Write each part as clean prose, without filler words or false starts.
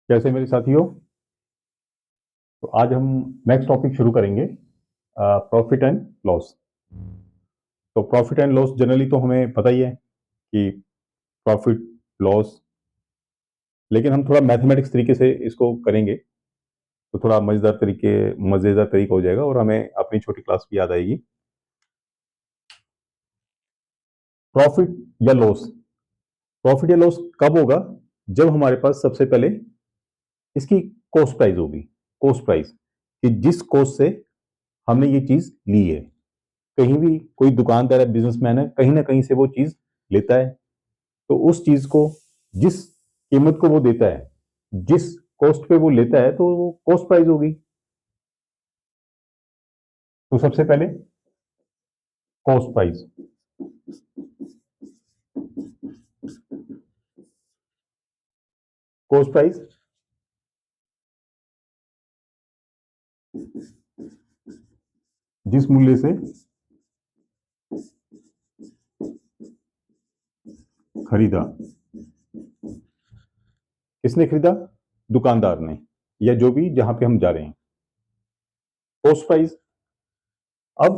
कैसे मेरे साथियों। तो आज हम नेक्स्ट टॉपिक शुरू करेंगे, प्रॉफिट एंड लॉस। तो प्रॉफिट एंड लॉस जनरली तो हमें पता ही है कि प्रॉफिट लॉस, लेकिन हम थोड़ा मैथमेटिक्स तरीके से इसको करेंगे तो थोड़ा मजेदार तरीका हो जाएगा और हमें अपनी छोटी क्लास भी याद आएगी। प्रॉफिट या लॉस, प्रॉफिट या लॉस कब होगा? जब हमारे पास सबसे पहले इसकी कॉस्ट प्राइस होगी। कॉस्ट प्राइस कि जिस कॉस्ट से हमने ये चीज ली है। कहीं भी कोई दुकानदार है, बिजनेसमैन है, कहीं ना कहीं से वो चीज लेता है, तो उस चीज को जिस कीमत को वो देता है, जिस कॉस्ट पे वो लेता है, तो वो कॉस्ट प्राइस होगी। तो सबसे पहले कॉस्ट प्राइस। कॉस्ट प्राइस जिस मूल्य से खरीदा। किसने खरीदा? दुकानदार ने, या जो भी जहां पे हम जा रहे हैं। कॉस्ट प्राइस अब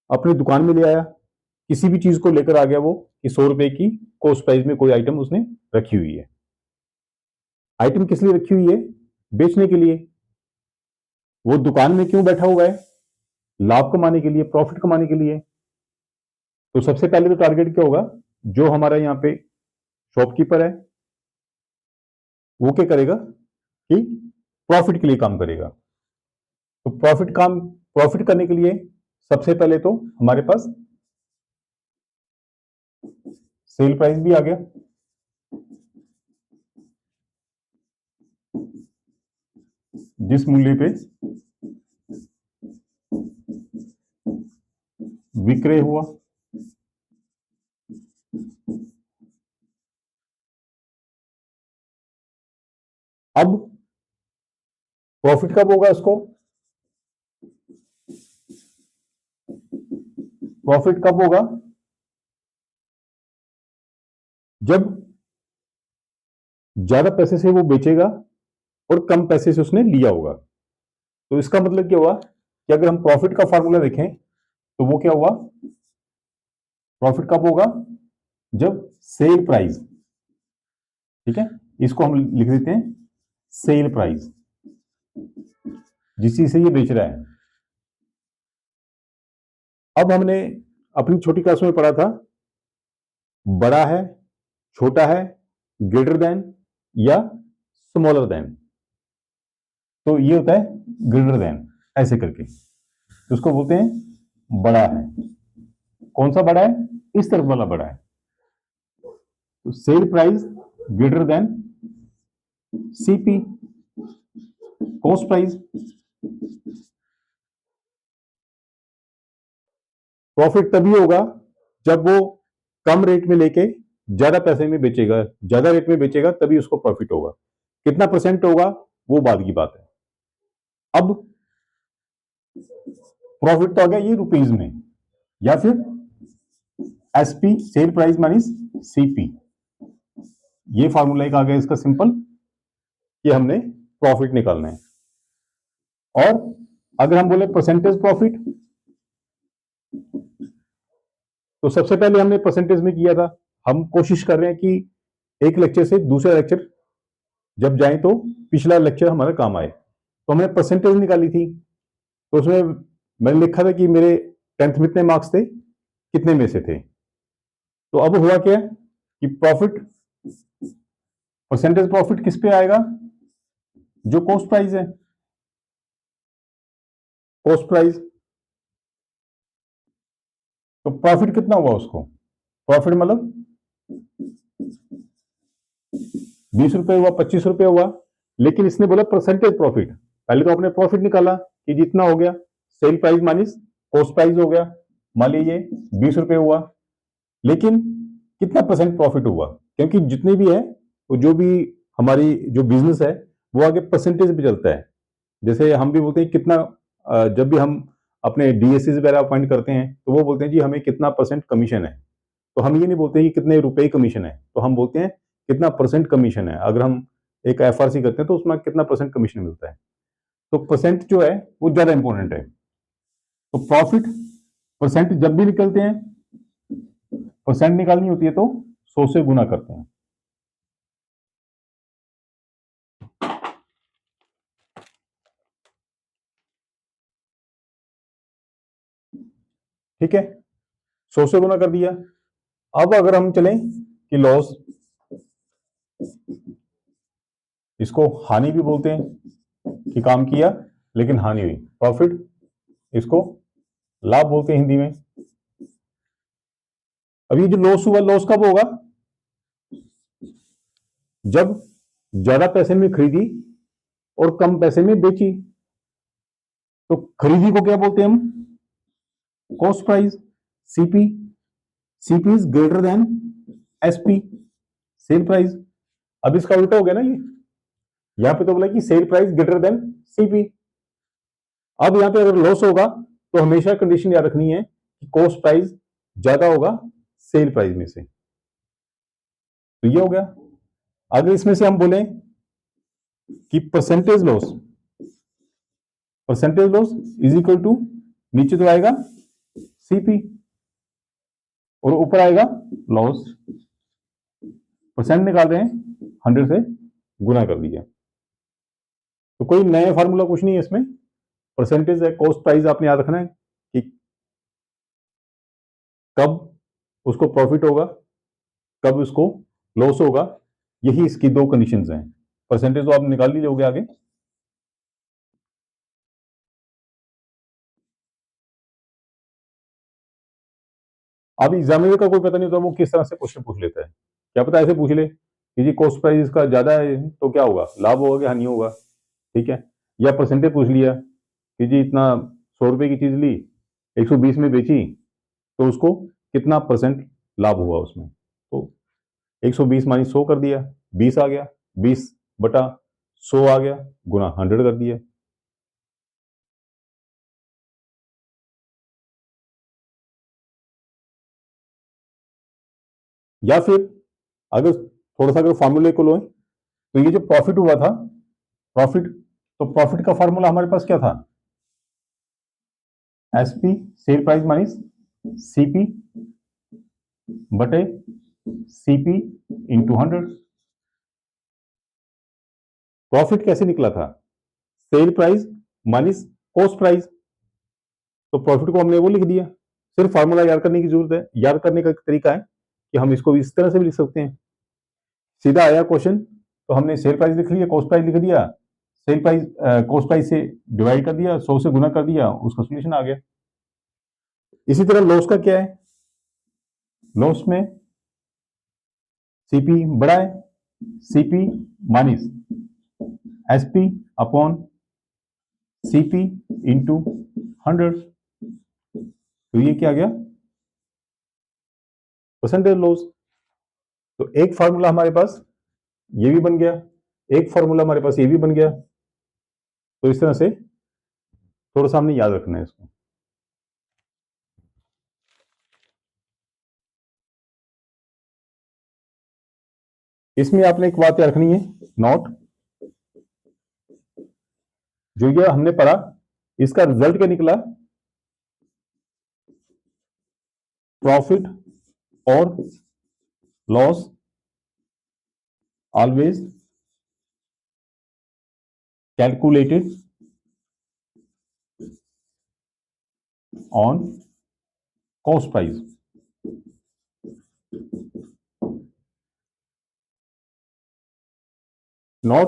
अपनी दुकान में ले आया, किसी भी चीज को लेकर आ गया वो कि 100 रुपए की कॉस्ट प्राइस में कोई आइटम उसने रखी हुई है। आइटम किस लिए रखी हुई है? बेचने के लिए। वो दुकान में क्यों बैठा हुआ है? लाभ कमाने के लिए, प्रॉफिट कमाने के लिए। तो सबसे पहले तो टारगेट क्या होगा? जो हमारा यहाँ पे शॉपकीपर है वो क्या करेगा कि प्रॉफिट के लिए काम करेगा। तो प्रॉफिट करने के लिए सबसे पहले तो हमारे पास सेल प्राइस भी आ गया। जिस मूल्य पे विक्रय हुआ। अब प्रॉफिट कब होगा इसको? प्रॉफिट कब होगा? जब ज्यादा पैसे से वो बेचेगा और कम पैसे से उसने लिया होगा। तो इसका मतलब क्या हुआ कि अगर हम प्रॉफिट का फॉर्मूला देखें तो वो क्या हुआ? प्रॉफिट कब होगा? जब सेल प्राइस, ठीक है, इसको हम लिख देते हैं सेल प्राइस, जिस चीज से ये बेच रहा है। अब हमने अपनी छोटी क्लास में पढ़ा था, बड़ा है, छोटा है, ग्रेटर देन या स्मॉलर देन। तो ये होता है ग्रेटर देन, ऐसे करके तो उसको बोलते हैं बड़ा है। कौन सा बड़ा है? इस तरफ वाला बड़ा है। तो sale price greater than CP, cost price. Profit तभी होगा जब वो कम रेट में लेके ज्यादा पैसे में बेचेगा, ज्यादा रेट में बेचेगा, तभी उसको प्रॉफिट होगा। कितना परसेंट होगा वो बाद की बात है। अब प्रॉफिट तो आ गया ये रुपीज में, या फिर SP, sale price minus CP. ये फार्मूला एक आ गया इसका सिंपल, कि हमने प्रॉफिट निकालना है। और अगर हम बोले परसेंटेज प्रॉफिट, तो सबसे पहले हमने परसेंटेज में किया था। हम कोशिश कर रहे हैं कि एक लेक्चर से दूसरा लेक्चर जब जाए तो पिछला लेक्चर हमारा काम आए। तो हमने परसेंटेज निकाली थी। तो उसमें मैंने लिखा था कि मेरे 10th में इतने मार्क्स थे, कितने में से थे। तो अब हुआ क्या कि प्रॉफिट, परसेंटेज प्रॉफिट किस पे आएगा? जो कॉस्ट प्राइस है, कॉस्ट प्राइस। तो प्रॉफिट कितना हुआ उसको? प्रॉफिट मतलब 20 रुपए हुआ, 25 रुपए हुआ। लेकिन इसने बोला परसेंटेज प्रॉफिट। पहले तो आपने प्रॉफिट निकाला कि जितना हो गया, sale price minus cost price हो गया। मान लीजिए 20 रुपए हुआ, लेकिन कितना परसेंट प्रॉफिट हुआ? क्योंकि जितने भी है, वो जो भी हमारी जो बिजनेस है वो आगे परसेंटेज पे चलता है। जैसे हम भी बोलते हैं कितना, जब भी हम अपने डीएससी वगैरह अपॉइंट करते हैं तो वो बोलते हैं जी हमें कितना परसेंट कमीशन है। तो हम ये नहीं बोलते कि कितने रुपए कमीशन है, तो हम बोलते हैं कितना परसेंट कमीशन है। अगर हम एक एफआरसी करते हैं तो उसमें कितना परसेंट कमीशन मिलता है। तो परसेंट जो है वो ज्यादा इंपॉर्टेंट है। तो प्रॉफिट परसेंट जब भी निकलते हैं, परसेंट निकालनी होती है तो 100 से गुना करते हैं। ठीक है, 100 से गुना कर दिया। अब अगर हम चलें कि लॉस, इसको हानि भी बोलते हैं कि काम किया लेकिन हानि हुई। प्रॉफिट, इसको लाभ बोलते हैं हिंदी में। अब ये जो लॉस हुआ, लॉस कब होगा? जब ज्यादा पैसे में खरीदी और कम पैसे में बेची। तो खरीदी को क्या बोलते हैं हम? Cost price, CP. CP is greater than SP, sale price. अब इसका उल्टा हो गया ना ये, यहां पे तो बोला कि sale price greater than CP. अब यहां पे अगर लॉस होगा तो हमेशा कंडीशन याद रखनी है कि कॉस्ट प्राइस ज्यादा होगा सेल प्राइस में से। तो ये हो गया। अगर इसमें से हम बोले कि percentage loss, percentage loss is equal to, नीचे तो आएगा सीपी और ऊपर आएगा लॉस। परसेंट निकाल रहे हैं, 100 से गुना कर दिया। तो कोई नया फार्मूला कुछ नहीं है इसमें। परसेंटेज है, कॉस्ट प्राइस आपने याद रखना है कि कब उसको प्रॉफिट होगा, कब उसको लॉस होगा। यही इसकी दो कंडीशंस हैं। परसेंटेज तो आप निकाल लीजिए आगे। अब एग्जामिनर का कोई पता नहीं होता वो किस तरह से क्वेश्चन पूछ लेता है। क्या पता ऐसे पूछ ले कि जी कॉस्ट प्राइस इसका ज्यादा है तो क्या होगा, लाभ होगा कि हानि होगा। ठीक है, या परसेंटेज पूछ लिया कि जी इतना 100 रुपए की चीज ली, 120 में बेची, तो उसको कितना परसेंट लाभ हुआ उसमें। तो 120 माइनस 100 कर दिया, 20 आ गया, 20/100 आ गया, गुना 100 कर दिया। या फिर अगर थोड़ा सा अगर फॉर्मूले को लो, तो ये जो प्रॉफिट हुआ था, प्रॉफिट, तो प्रॉफिट का फॉर्मूला हमारे पास क्या था? SP, sale price minus CP बटे सीपी इंटू 100। प्रॉफिट कैसे निकला था? Sale price minus cost price. तो प्रॉफिट को हमने वो लिख दिया। सिर्फ फार्मूला याद करने की जरूरत है। याद करने का तरीका है कि हम इसको इस तरह से भी लिख सकते हैं। सीधा आया क्वेश्चन तो हमने सेल प्राइस लिख लिया, कॉस्ट प्राइस लिख दिया, सेल प्राइस कॉस्ट प्राइस से डिवाइड कर दिया, 100 से गुना कर दिया, उसका सोल्यूशन आ गया। इसी तरह लॉस का क्या है? लॉस में सीपी बड़ा है, CP minus SP upon CP into 100। तो ये क्या आ गया? Percentage loss. तो एक फार्मूला हमारे पास ये भी बन गया, एक फार्मूला हमारे पास ये भी बन गया। तो इस तरह से थोड़ा सा हमने याद रखना है इसको। इसमें आपने एक बात याद रखनी है, नोट, जो ये हमने पढ़ा इसका रिजल्ट क्या निकला? प्रॉफिट और loss always calculated on cost price. Not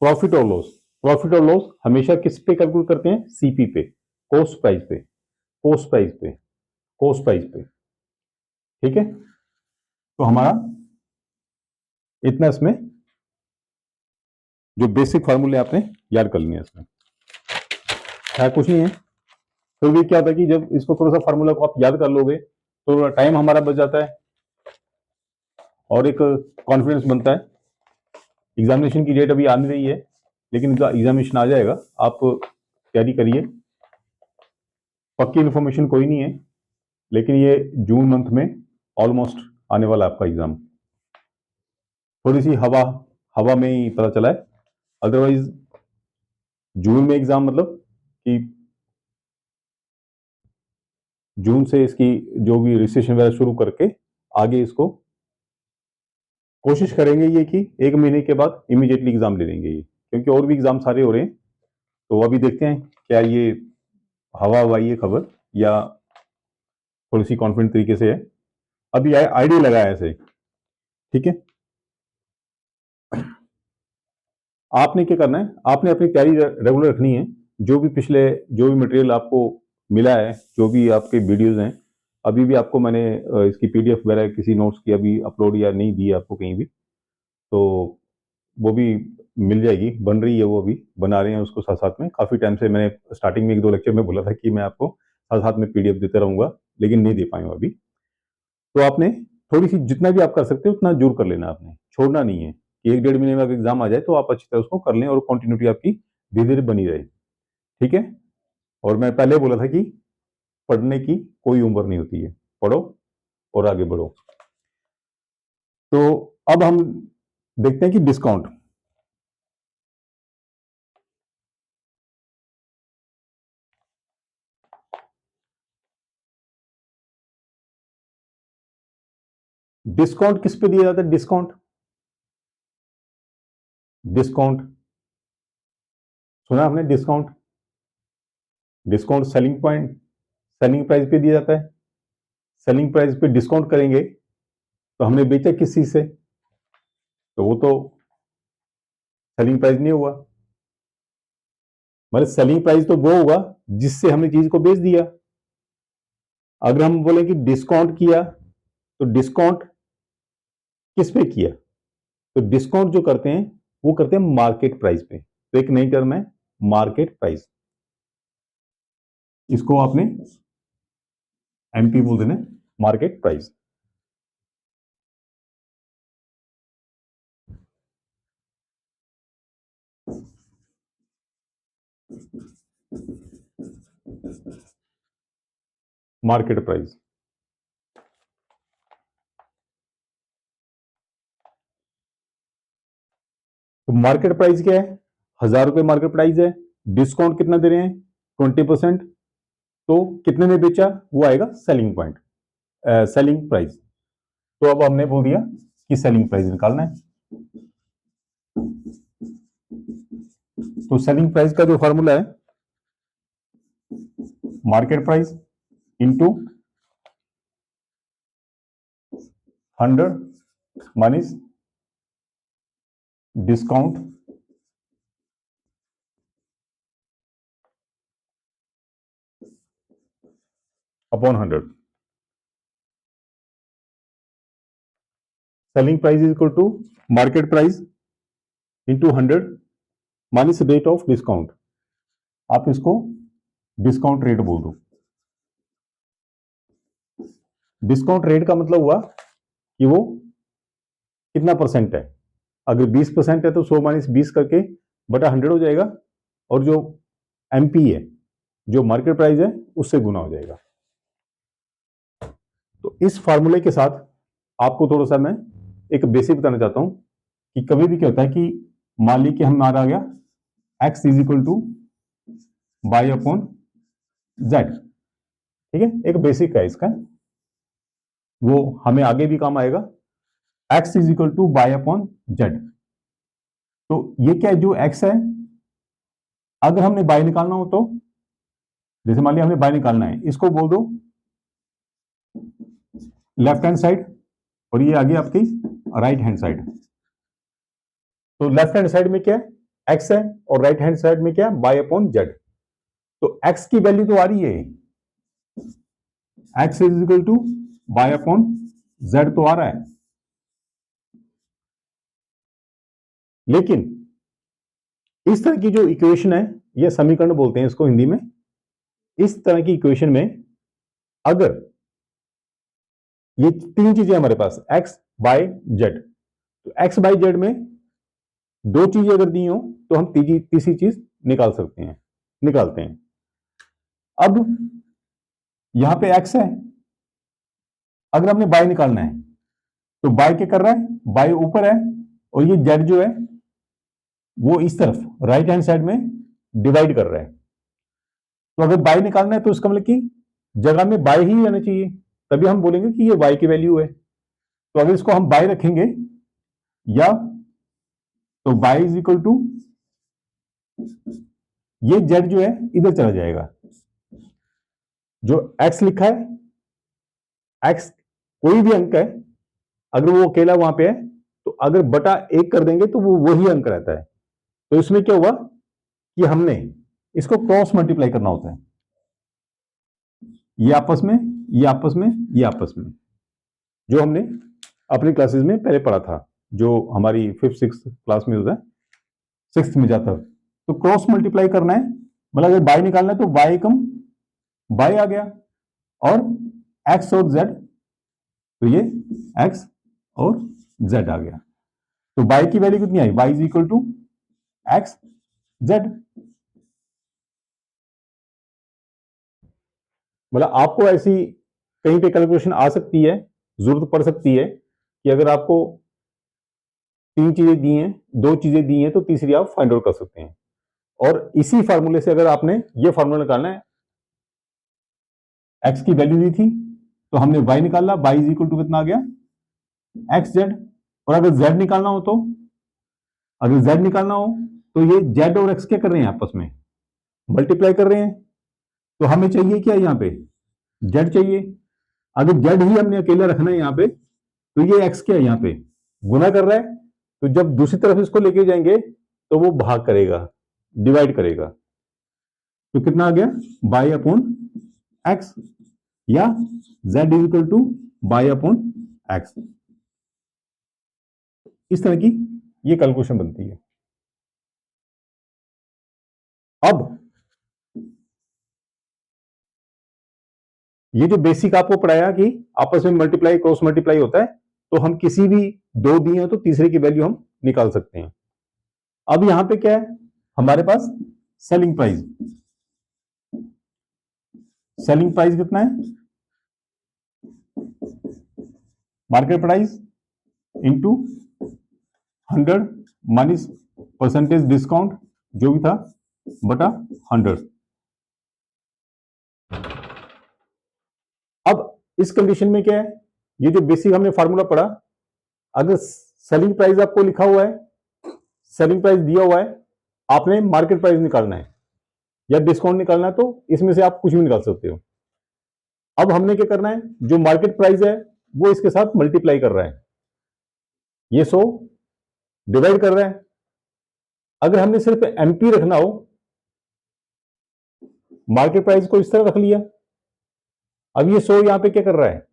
profit और लॉस। प्रॉफिट और लॉस हमेशा किस पे कैलकुलेट करते हैं? सीपी पे, कॉस्ट प्राइस पे, कॉस्ट प्राइस पे, कॉस्ट प्राइस पे। ठीक है, तो हमारा इतना इसमें जो बेसिक फार्मूले आपने याद कर लिए इसमें है, कुछ नहीं है। फिर भी क्या होता है कि जब इसको थोड़ा सा फार्मूला को आप याद कर लोगे तो टाइम हमारा बच जाता है और एक कॉन्फिडेंस बनता है। एग्जामिनेशन की डेट अभी आ नहीं रही है, लेकिन एग्जामिनेशन आ जाएगा, आप तैयारी करिए। पक्की इन्फॉर्मेशन कोई नहीं है, लेकिन ये जून मंथ में ऑलमोस्ट आने वाला आपका एग्जाम। थोड़ी सी हवा हवा में ही पता चला है, अदरवाइज जून में एग्जाम, मतलब कि जून से इसकी जो भी रजिस्ट्रेशन वगैरह शुरू करके आगे इसको कोशिश करेंगे ये कि 1 महीने के बाद इमीडिएटली एग्जाम ले लेंगे ये, क्योंकि और भी एग्जाम सारे हो रहे हैं। तो अभी देखते हैं क्या ये हवा हवाई है खबर या थोड़ी सी कॉन्फिडेंट तरीके से है। अभी आईडिया लगाया ऐसे, ठीक है। आपने क्या करना है, आपने अपनी तैयारी रेगुलर रखनी है। जो भी पिछले जो भी मटेरियल आपको मिला है, जो भी आपके वीडियोस हैं, अभी भी आपको मैंने इसकी पीडीएफ वगैरह किसी नोट्स की अभी अपलोड या नहीं दी है आपको कहीं भी, तो वो भी मिल जाएगी, बन रही है, वो अभी बना रहे हैं उसको साथ साथ में। काफ़ी टाइम से मैंने स्टार्टिंग में 1-2 लेक्चर में बोला था कि मैं आपको साथ साथ में पीडीएफ देते रहूंगा, लेकिन नहीं दे पाए अभी। तो आपने थोड़ी सी जितना भी आप कर सकते हो उतना जरूर कर लेना, आपने छोड़ना नहीं है कि 1-1.5 महीने में अगर एग्जाम आ जाए तो आप अच्छी तरह उसको कर लें और कंटिन्यूटी आपकी धीरे धीरे बनी रहे, ठीक है। और मैं पहले बोला था कि पढ़ने की कोई उम्र नहीं होती है, पढ़ो और आगे बढ़ो। तो अब हम देखते हैं कि डिस्काउंट, डिस्काउंट किस पे दिया जाता है। डिस्काउंट, डिस्काउंट सुना आपने, discount, discount selling point, selling price पे दिया जाता है। सेलिंग प्राइस पे डिस्काउंट करेंगे तो हमने बेचा किस चीज से, तो वो तो सेलिंग प्राइस नहीं हुआ। मतलब सेलिंग प्राइस तो वो होगा जिससे हमने चीज को बेच दिया। अगर हम बोले कि डिस्काउंट किया, तो डिस्काउंट किस पे किया, तो डिस्काउंट जो करते हैं वो करते हैं मार्केट प्राइस पे। तो एक नई टर्म है मार्केट प्राइस, इसको आपने एमपी बोल देना, मार्केट प्राइस। मार्केट प्राइस, तो मार्केट प्राइस क्या है, 1,000 रुपए मार्केट प्राइस है। डिस्काउंट कितना दे रहे हैं, 20%। तो कितने में बेचा वो आएगा सेलिंग पॉइंट, सेलिंग प्राइस। तो अब हमने बोल दिया कि सेलिंग प्राइस निकालना है। तो सेलिंग प्राइस का जो फॉर्मूला है, market price into 100 minus discount upon 100। Selling price is equal to market price into 100 minus rate of discount. आप इसको डिस्काउंट रेट बोल दो। डिस्काउंट रेट का मतलब हुआ कि वो कितना परसेंट है। अगर 20% है तो 100 माइनस 20 करके बटा 100 हो जाएगा, और जो एमपी है, जो मार्केट प्राइस है, उससे गुना हो जाएगा। तो इस फॉर्मूले के साथ आपको थोड़ा सा मैं एक बेसिक बताना चाहता हूं कि कभी भी क्या होता है कि मान ली कि हमारा आ गया x is equal two by upon Z, ठीक है। एक बेसिक है इसका, वो हमें आगे भी काम आएगा। x is equal two by upon Z, तो ये क्या है, जो x है, अगर हमने बाई निकालना हो तो, जैसे मान लिया हमने बाई निकालना है, इसको बोल दो लेफ्ट हैंड साइड, और ये आ गई आपकी राइट हैंड साइड। तो लेफ्ट हैंड साइड में क्या है, x है, और राइट हैंड साइड में क्या है, बाई अपॉन जेड। तो x की वैल्यू तो आ रही है, x is equal two by upon Z तो आ रहा है, लेकिन इस तरह की जो इक्वेशन है, ये समीकरण बोलते हैं इसको हिंदी में। इस तरह की इक्वेशन में अगर ये तीन चीजें हमारे पास x बाय जेड, तो x बाय जेड में दो चीजें अगर दी हो तो हम तीसरी चीज निकाल सकते हैं, निकालते हैं। अब यहां पे x है, अगर हमने बाय निकालना है तो बाय क्या कर रहा है, बाय ऊपर है, और ये जेड जो है वो इस तरफ राइट हैंड साइड में डिवाइड कर रहा है। तो अगर बाई निकालना है तो इसका मतलब कि जगह में बाई ही आना चाहिए, तभी हम बोलेंगे कि ये वाई की वैल्यू है। तो अगर इसको हम बाई रखेंगे या तो बाई इज इक्वल टू ये जेड जो है इधर चला जाएगा, जो एक्स लिखा है एक्स कोई भी अंक है अगर वो अकेला वहां पे है तो अगर बटा 1 कर देंगे तो वो वही अंक रहता है। तो इसमें क्या हुआ कि हमने इसको क्रॉस मल्टीप्लाई करना होता है, ये आपस में ये आपस में ये आपस में, जो हमने अपनी क्लासेस में पहले पढ़ा था, जो हमारी 5th 6th क्लास में होता है, 6th में जाता है। तो क्रॉस मल्टीप्लाई करना है, मतलब अगर बाई निकालना है तो बाई कम बाई आ गया और एक्स और जेड, तो ये एक्स और जेड आ गया। तो बाई की वैल्यू कितनी आई, बाई is equal to X Z. मतलब आपको ऐसी कहीं पे कैलकुलेशन आ सकती है, जरूरत पड़ सकती है कि अगर आपको 3 चीजें दी हैं, 2 चीजें दी हैं, तो तीसरी आप फाइंड आउट कर सकते हैं। और इसी फार्मूले से अगर आपने ये फार्मूला निकालना है, एक्स की वैल्यू दी थी तो हमने वाई निकाला, वाई इज इक्वल टू कितना आ गया एक्स जेड। और अगर जेड निकालना हो तो अगर जेड निकालना हो तो ये जेड और एक्स क्या कर रहे हैं, आपस में मल्टीप्लाई कर रहे हैं। तो हमें चाहिए क्या यहां पे, जेड चाहिए। अगर जेड ही हमने अकेला रखना है यहां पे तो ये एक्स क्या है यहां पे गुना कर रहा है, तो जब दूसरी तरफ इसको लेके जाएंगे तो वो भाग करेगा, डिवाइड करेगा। तो कितना आ गया बाई अपॉन एक्स, या z is equal two by upon x. इस तरह की ये कैलकुलेशन बनती है। अब ये जो बेसिक आपको पढ़ाया कि आपस में मल्टीप्लाई क्रॉस मल्टीप्लाई होता है, तो हम किसी भी 2 दिए तो तीसरे की वैल्यू हम निकाल सकते हैं। अब यहां पे क्या है हमारे पास, सेलिंग प्राइस। सेलिंग प्राइस कितना है, market price into 100 minus percentage discount जो भी था बटा 100। अब इस कंडीशन में क्या है, ये जो बेसिक हमने फार्मूला पढ़ा, अगर सेलिंग प्राइस आपको लिखा हुआ है, सेलिंग प्राइस दिया हुआ है, आपने मार्केट प्राइस निकालना है या डिस्काउंट निकालना है, तो इसमें से आप कुछ भी निकाल सकते हो। अब हमने क्या करना है, जो मार्केट प्राइस है वो इसके साथ मल्टीप्लाई कर रहा है, ये 100 डिवाइड कर रहा है। अगर हमने सिर्फ एमपी रखना हो, मार्केट प्राइस को इस तरह रख लिया, अब ये 100 यहां पे क्या कर रहा है,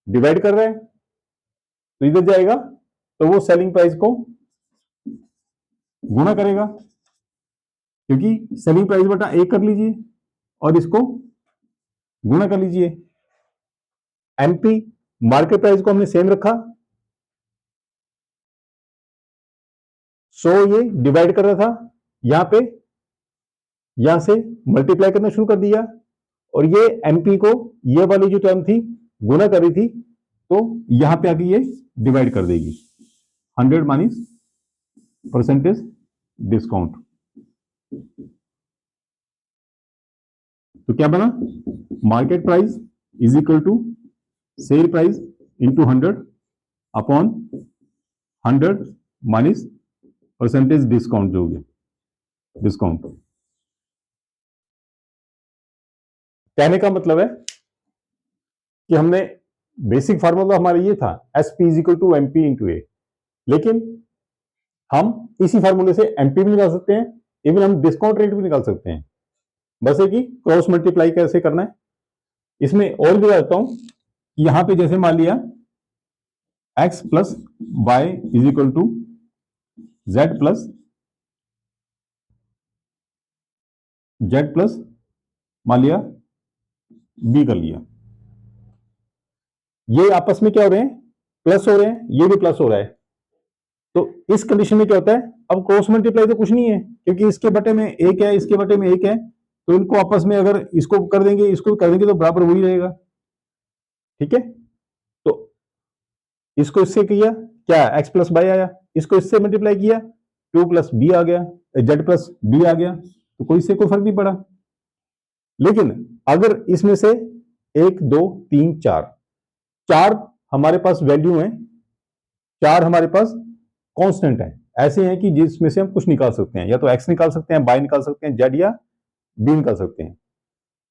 डिवाइड कर रहा है, तो इधर जाएगा तो वो सेलिंग प्राइस को गुणा करेगा, क्योंकि सेलिंग प्राइस बटा 1 कर लीजिए और इसको गुणा कर लीजिए। एमपी मार्केट प्राइस को हमने सेम रखा, 100 ये डिवाइड कर रहा था, यहां पे यहां से मल्टीप्लाई करना शुरू कर दिया, और ये एमपी को ये वाली जो टर्म थी गुणा कर रही थी, तो यहां पे आके ये डिवाइड कर देगी 100 माइनस परसेंटेज डिस्काउंट। तो क्या बना, market price is equal to sale price into 100 upon 100 minus percentage discount जो होगी डिस्काउंट। कहने का मतलब है कि हमने बेसिक फार्मूला हमारा ये था S P is equal to M P into A, लेकिन हम इसी फार्मूले से एमपी भी निकाल सकते हैं, इवन हम डिस्काउंट रेट भी निकाल सकते हैं, बस है कि क्रॉस मल्टीप्लाई कैसे करना है। इसमें और भी बताता हूं, यहां पे जैसे मान लिया x plus Y is equal to Z plus मान लिया बी कर लिया, ये आपस में क्या हो रहे हैं, प्लस हो रहे हैं, ये भी प्लस हो रहा है। तो इस कंडीशन में क्या होता है, अब क्रॉस मल्टीप्लाई तो कुछ नहीं है, क्योंकि इसके बटे में एक है, इसके बटे में एक है, तो इनको आपस में अगर इसको कर देंगे इसको कर देंगे तो बराबर वही रहेगा। ठीक है, तो इसको इससे किया क्या, एक्स प्लस वाई आया, इसको इससे मल्टीप्लाई किया 2 प्लस बी आ गया, जेड प्लस बी आ गया, तो कोई इससे कोई फर्क नहीं पड़ा। लेकिन अगर इसमें से 1 2 3 4 चार हमारे पास वैल्यू है, चार हमारे पास कांस्टेंट है, ऐसे हैं कि जिसमें से हम कुछ निकाल सकते हैं, या तो एक्स निकाल सकते हैं, वाई निकाल सकते हैं, जेड या बी निकाल सकते हैं।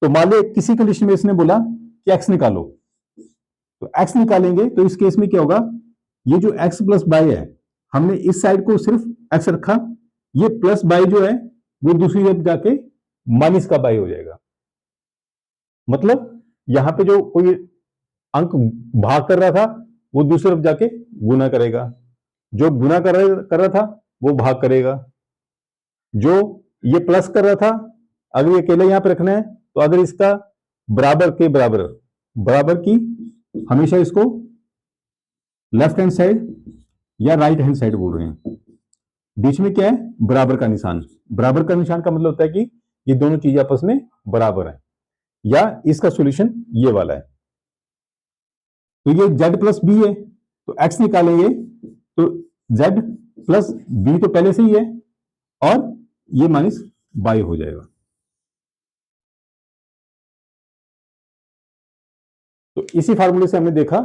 तो मान लो किसी कंडीशन में इसने बोला कि एक्स निकालो, तो एक्स निकालेंगे तो इस केस में क्या होगा, ये जो एक्स प्लस वाई है, हमने इस साइड को सिर्फ एक्स रखा, ये प्लस वाई जो है वो दूसरी तरफ जाके माइनस का वाई हो जाएगा। मतलब यहां पे जो कोई अंक भाग कर रहा था वो दूसरी तरफ जाके गुना करेगा, जो गुना कर रहा था वो भाग करेगा, जो ये प्लस कर रहा था अगर ये अकेले यहां पे रखना है तो अगर इसका बराबर के बराबर, बराबर की हमेशा इसको लेफ्ट हैंड साइड या राइट हैंड साइड बोल रहे हैं, बीच में क्या है, बराबर का निशान। बराबर का निशान का मतलब होता है कि ये दोनों चीजें आपस में बराबर है, या इसका सॉल्यूशन ये वाला है। तो ये z प्लस बी है, तो x निकालेंगे तो z प्लस बी तो पहले से ही है, और ये माइनस बाई हो जाएगा। तो इसी फार्मूले से हमने देखा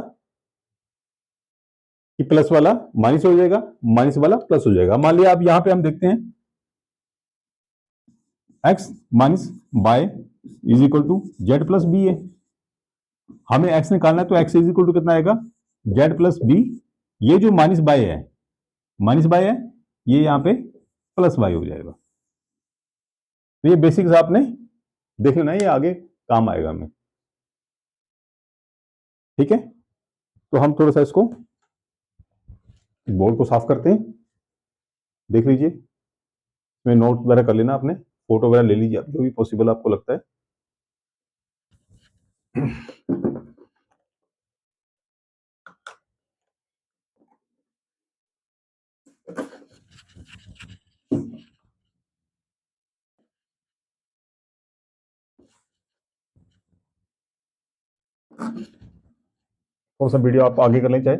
कि प्लस वाला माइनस हो जाएगा, माइनस वाला प्लस हो जाएगा। मान लिया अब यहां पे हम देखते हैं x minus y is equal to Z plus B है, हमें x निकालना है, तो x इज इक्वल टू कितना आएगा, जेड प्लस बी, ये जो माइनस बाय है, माइनस बाय है, ये यहां पे प्लस बाय हो जाएगा। तो ये बेसिक्स आपने देख लेना, ये आगे काम आएगा हमें। ठीक है, तो हम थोड़ा सा इसको बोर्ड को साफ करते हैं, देख लीजिए, इसमें नोट वगैरह कर लेना, आपने फोटो वगैरह ले लीजिए आप, जो भी पॉसिबल आपको लगता है। कौन सा वीडियो आप आगे कर लें चाहे,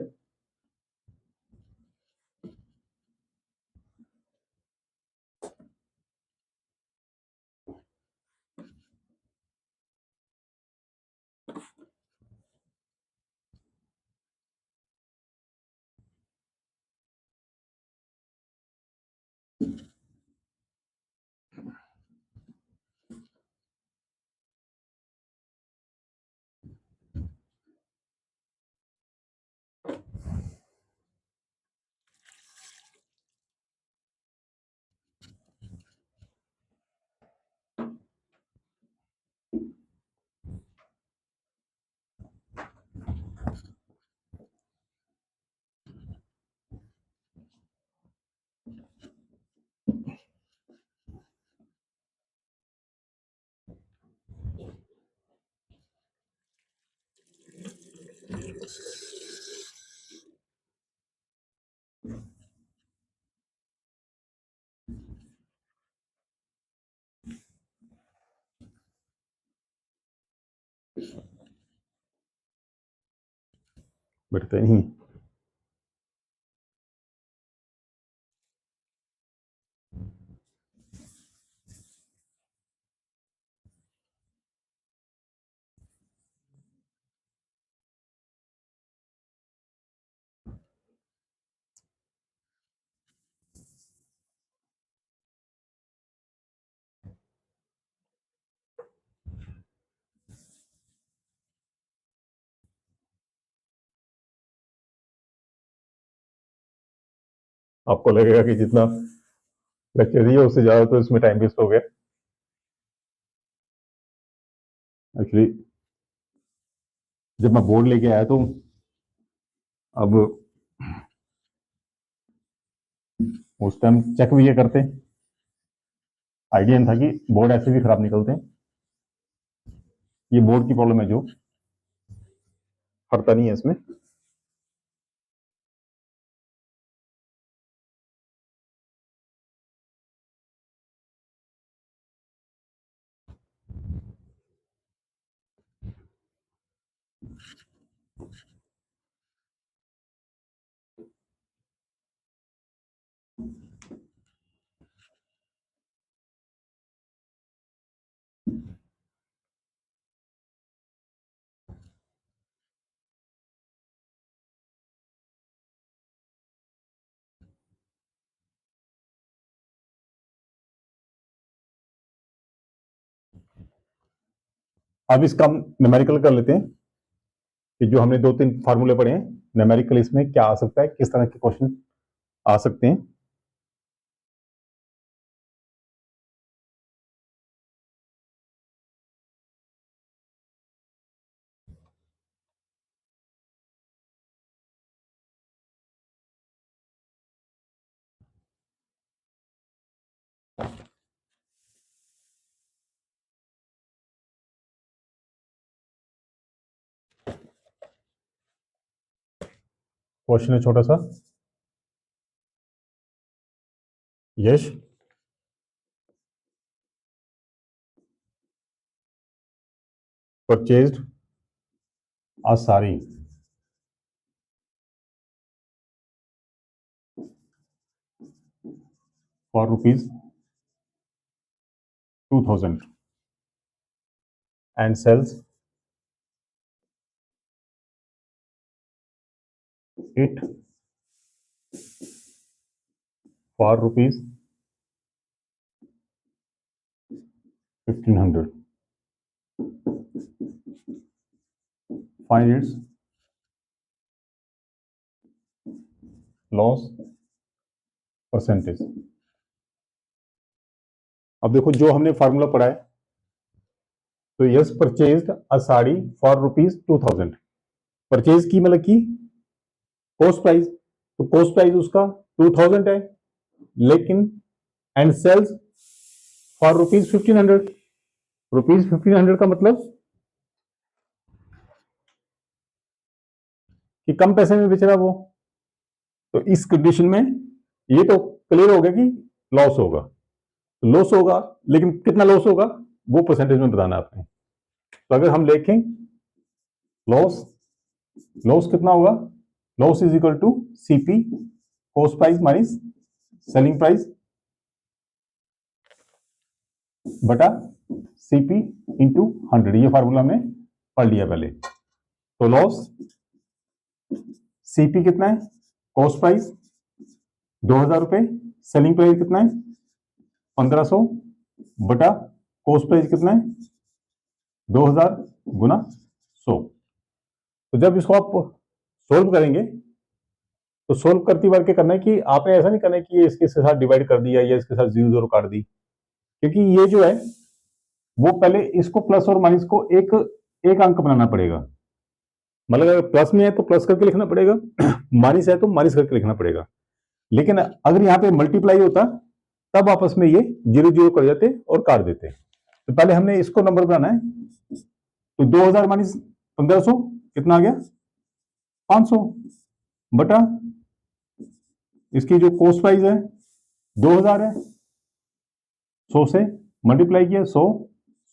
बैठते नहीं। आपको लगेगा कि जितना लेक्चर दिया उससे ज्यादा तो इसमें टाइम वेस्ट हो गया। एक्चुअली जब मैं बोर्ड लेके आया तो अब उस टाइम चेक भी ये करते, आइडिया नहीं था कि बोर्ड ऐसे भी खराब निकलते हैं। ये बोर्ड की प्रॉब्लम है, जो फटता नहीं है इसमें। अब इसका हम न्यूमेरिकल कर लेते हैं कि जो हमने 2-3 फार्मूले पढ़े हैं, न्यूमेरिकल इसमें क्या आ सकता है, किस तरह के क्वेश्चन आ सकते हैं। क्वेश्चन है छोटा सा। यश purchased a sari for rupees 2000 and sells it for rupees 1500. Find its loss percentage. अब देखो जो हमने फार्मूला पढ़ा है, तो yes purchased a sari for rupees 2000। Purchase की मतलब की कॉस्ट प्राइस, तो कॉस्ट प्राइस उसका 2000 है, लेकिन and sells for rupees 1500। Rupees 1500 का मतलब कि कम पैसे में बेच रहा वो। तो इस कंडीशन में ये तो क्लियर हो गया कि लॉस होगा। लॉस होगा, लेकिन कितना लॉस होगा वो परसेंटेज में बताना आपने। तो अगर हम देखें लॉस, लॉस कितना होगा, loss is equal to CP cost price minus selling price बटा सीपी इंटू 100। ये फार्मूला हमने पढ़ लिया पहले। तो लॉस सीपी कितना है, कॉस्ट प्राइस 2000 रुपए, सेलिंग प्राइस कितना है 1500 बटा कॉस्ट प्राइस कितना है 2000 गुना 100। तो जब इसको आप सोल्व करेंगे, तो सोल्व करती बार क्या करना है कि आपने ऐसा नहीं करना है कि ये इसके साथ डिवाइड कर दिया या इसके साथ 0 काट दी, क्योंकि ये जो है वो पहले इसको प्लस और माइनस को एक एक अंक बनाना पड़ेगा। मतलब अगर प्लस में है तो प्लस करके लिखना पड़ेगा, माइनस है तो माइनस करके लिखना पड़ेगा। लेकिन अगर यहाँ पे मल्टीप्लाई होता तब आपस में ये 0-0 कर जाते और काट देते। तो पहले हमने इसको नंबर बनाना है। तो 2000 माइनस 1500 कितना आ गया 500 बटा इसकी जो कॉस्ट प्राइस है 2000 है, 100 से मल्टीप्लाई किया 100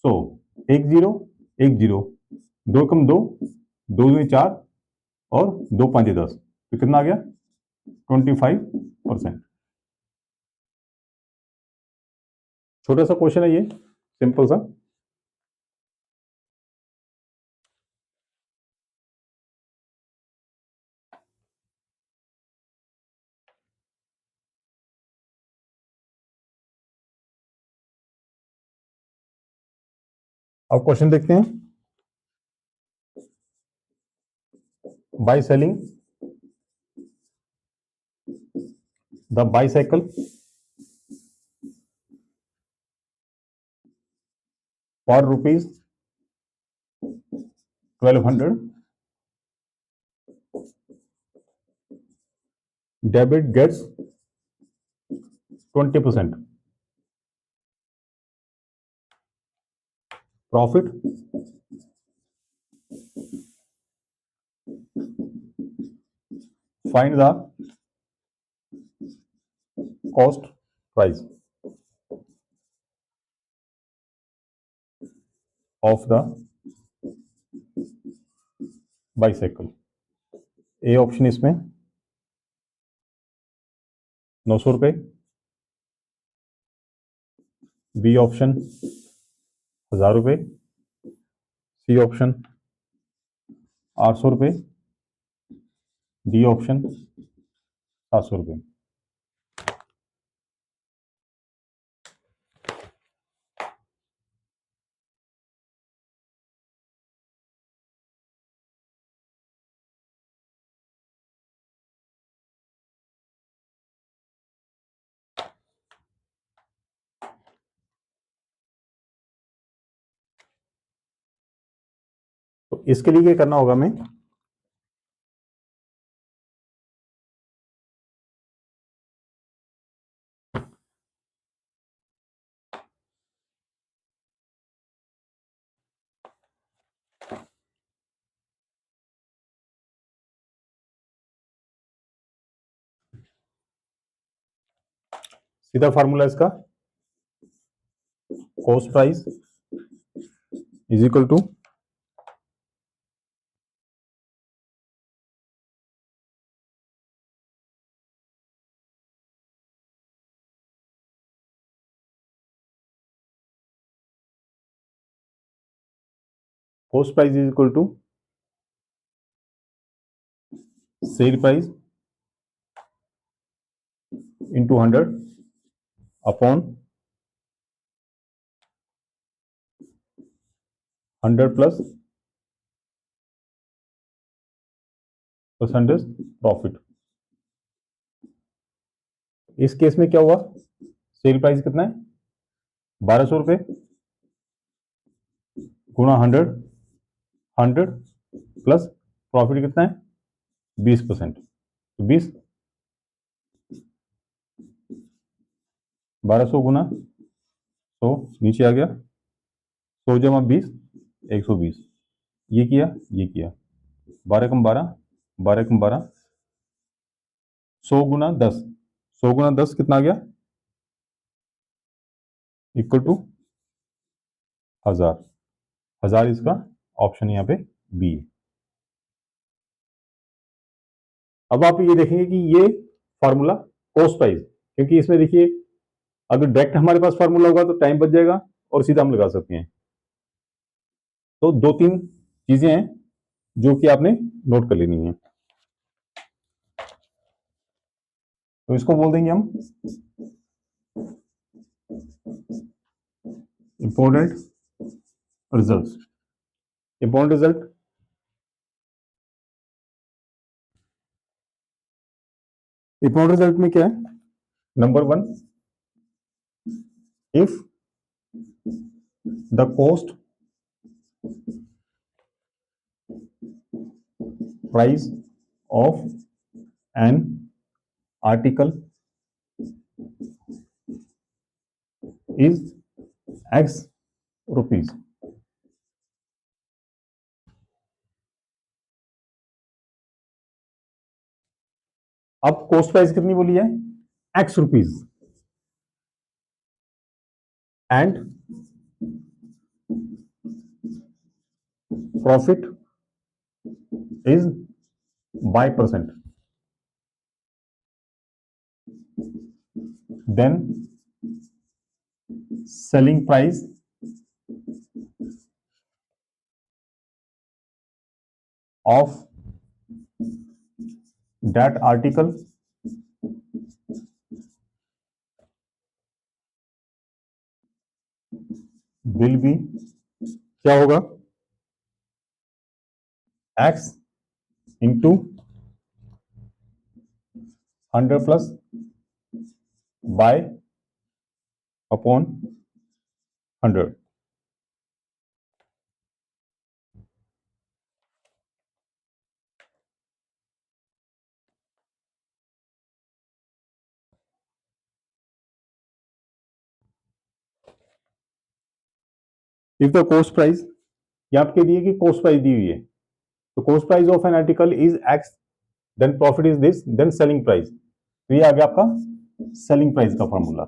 100 1 0 1 0 2 कम 2 2 दूनी 4 और 2 5 10, तो कितना आ गया 25%। छोटा सा क्वेश्चन है ये, सिंपल सा। अब क्वेश्चन देखते हैं। By selling the bicycle for rupees 1200, debit gets 20% profit. Find the cost price of the bicycle. A option इसमें 900 रुपए, बी ऑप्शन 1000 रुपए, सी ऑप्शन 800 रुपए, डी ऑप्शन 700 रुपए। इसके लिए क्या करना होगा हमें, सीधा फार्मूला इसका, cost price is equal to cost price is equal to sale price into 100 upon 100 plus percentage profit. इस केस में क्या हुआ, सेल प्राइस कितना है 1200 रुपए गुणा 100 प्लस प्रॉफिट कितना है 20%, तो 20 1200 गुना 100 नीचे आ गया, 100 जमा 20 120, ये किया 12 कम 12 12 कम 12 100 गुना 10 100 गुना 10 कितना आ गया इक्वल टू 1000 इसका ऑप्शन यहाँ पे बी है। अब आप ये देखेंगे कि ये फार्मूला कॉस्ट प्राइस, क्योंकि इसमें देखिए अगर डायरेक्ट हमारे पास फार्मूला होगा तो टाइम बच जाएगा और सीधा हम लगा सकते हैं। तो 2-3 चीजें हैं जो कि आपने नोट कर लेनी है। तो इसको बोल देंगे हम इंपॉर्टेंट रिजल्ट। इंपॉर्टेंट रिजल्ट में क्या है, number 1, if the cost price of an article is X rupees, अब कॉस्ट प्राइस कितनी बोली है X rupees, and profit is by %, then selling price of that article will be क्या होगा X into 100 plus by upon 100। If the cost price, ये आपके दिए कि कॉस्ट प्राइस दी हुई है, तो cost price of an article is X, then profit is this, then selling price, तो ये आ गया आपका सेलिंग प्राइस का formula.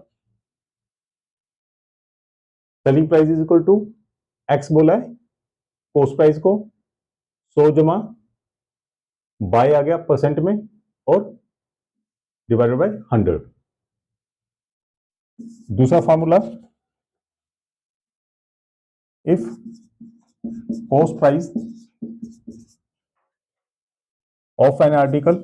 Selling price is equal to X बोला है कॉस्ट प्राइस को, 100 जमा बाय आ गया परसेंट में और डिवाइडेड बाय 100। दूसरा formula, if cost price of an article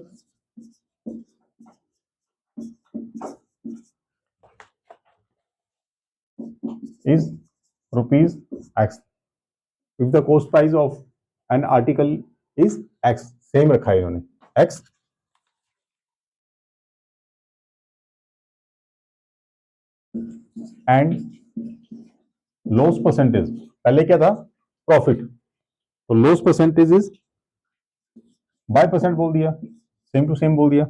is rupees X, if the cost price of an article is X, same रखा है इन्होंने X, एंड लॉस परसेंटेज, पहले क्या था प्रॉफिट, तो loss percentage is y percent बोल दिया, सेम टू सेम बोल दिया।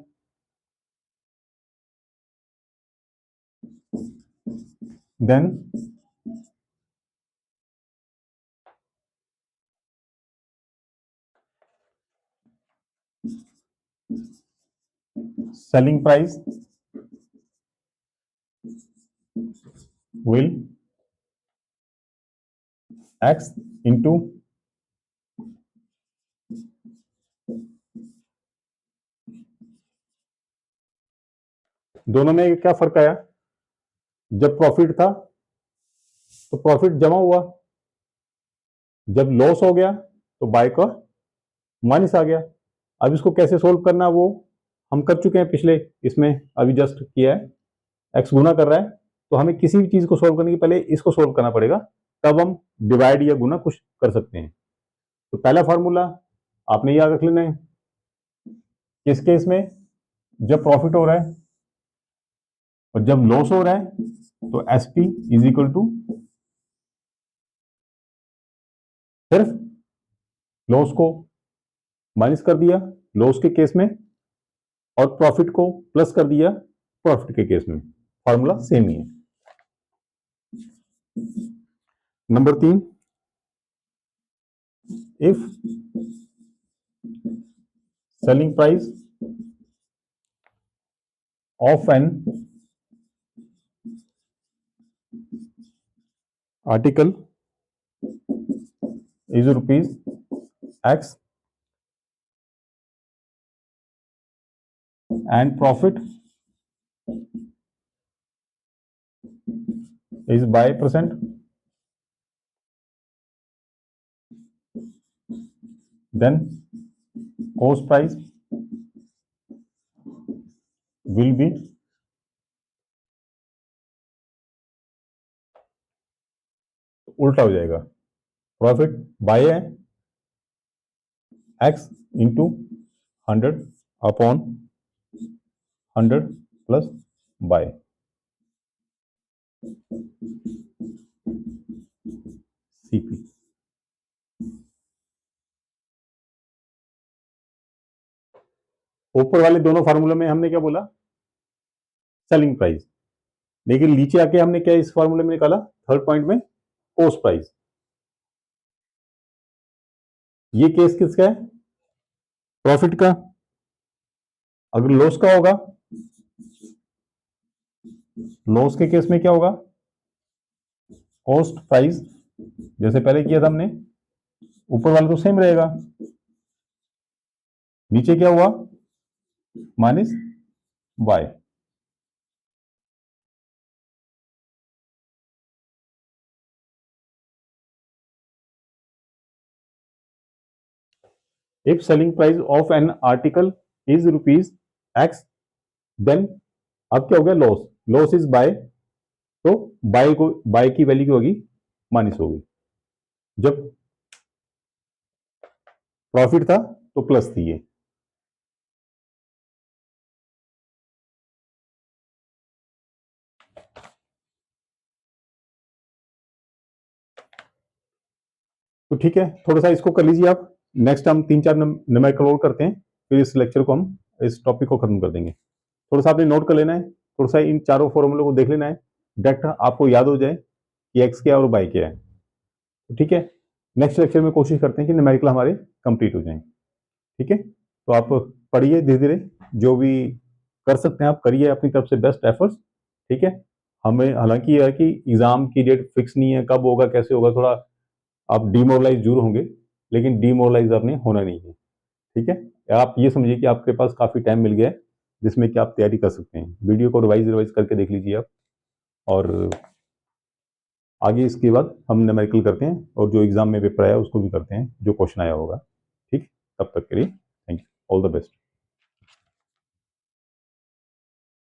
Then selling price will x into दोनों में क्या फर्क आया? जब प्रॉफिट था तो प्रॉफिट जमा हुआ, जब लॉस हो गया तो बाय का माइनस आ गया। अब इसको कैसे सोल्व करना वो हम कर चुके हैं पिछले इसमें, अभी जस्ट किया है। एक्स गुना कर रहा है तो हमें किसी भी चीज को सोल्व करने के पहले इसको सोल्व करना पड़ेगा, तब हम डिवाइड या गुना कुछ कर सकते हैं। तो पहला फॉर्मूला आपने याद रख लेना है। किस केस में? जब प्रॉफिट हो रहा है, और जब लॉस हो रहा है तो S P is equal to सिर्फ लॉस को माइनस कर दिया लॉस के केस में, और प्रॉफिट को प्लस कर दिया प्रॉफिट के केस में। फॉर्मूला सेम ही है। Number 3, if selling price of an article is rupees X and profit is by percent, then cost price will be उल्टा हो जाएगा। प्रॉफिट बाय है x into 100 upon 100 plus by. CP ऊपर वाले दोनों फार्मूले में हमने क्या बोला? Selling price. लेकिन नीचे आके हमने क्या इस फार्मूले में निकाला? थर्ड पॉइंट में कॉस्ट प्राइस। ये केस किसका है? प्रॉफिट का। अगर लॉस का होगा, लॉस के केस में क्या होगा? कॉस्ट प्राइस, जैसे पहले किया था हमने, ऊपर वाला तो सेम रहेगा, नीचे क्या हुआ? Minus y. If selling price of an article is rupees x, then अब क्या हो गया? लॉस। लॉस इज बाय, तो बाय की वैल्यू क्या होगी? माइनस होगी। जब प्रॉफिट था तो प्लस थी ये। तो ठीक है, थोड़ा सा इसको कर लीजिए आप। नेक्स्ट हम 3-4 न्यूमेरिकल और करते हैं, फिर इस लेक्चर को हम इस टॉपिक को खत्म कर देंगे। थोड़ा सा आपने नोट कर लेना है, थोड़ा सा इन चारों फॉर्मूलों को देख लेना है, डायरेक्ट आपको याद हो जाए कि एक्स क्या है और बाय क्या है। तो ठीक है, नेक्स्ट लेक्चर में कोशिश करते हैं कि न्यूमेरिकल हमारे कंप्लीट हो जाएं। ठीक है, तो आप पढ़िए धीरे धीरे, जो भी कर सकते हैं आप करिए अपनी तरफ से बेस्ट एफर्ट्स। ठीक है, हमें हालांकि यह है कि एग्जाम की डेट फिक्स नहीं है, कब होगा कैसे होगा, थोड़ा आप डिमोरलाइज जरूर होंगे, लेकिन डिमोरलाइज आपने होना नहीं है। ठीक है, आप ये समझिए कि आपके पास काफ़ी टाइम मिल गया है जिसमें कि आप तैयारी कर सकते हैं। वीडियो को रिवाइज करके देख लीजिए आप, और आगे इसके बाद हम न्यूमेरिकल करते हैं, और जो एग्जाम में पेपर आया उसको भी करते हैं, जो क्वेश्चन आया होगा। ठीक, तब तक के लिए thank you, all the best.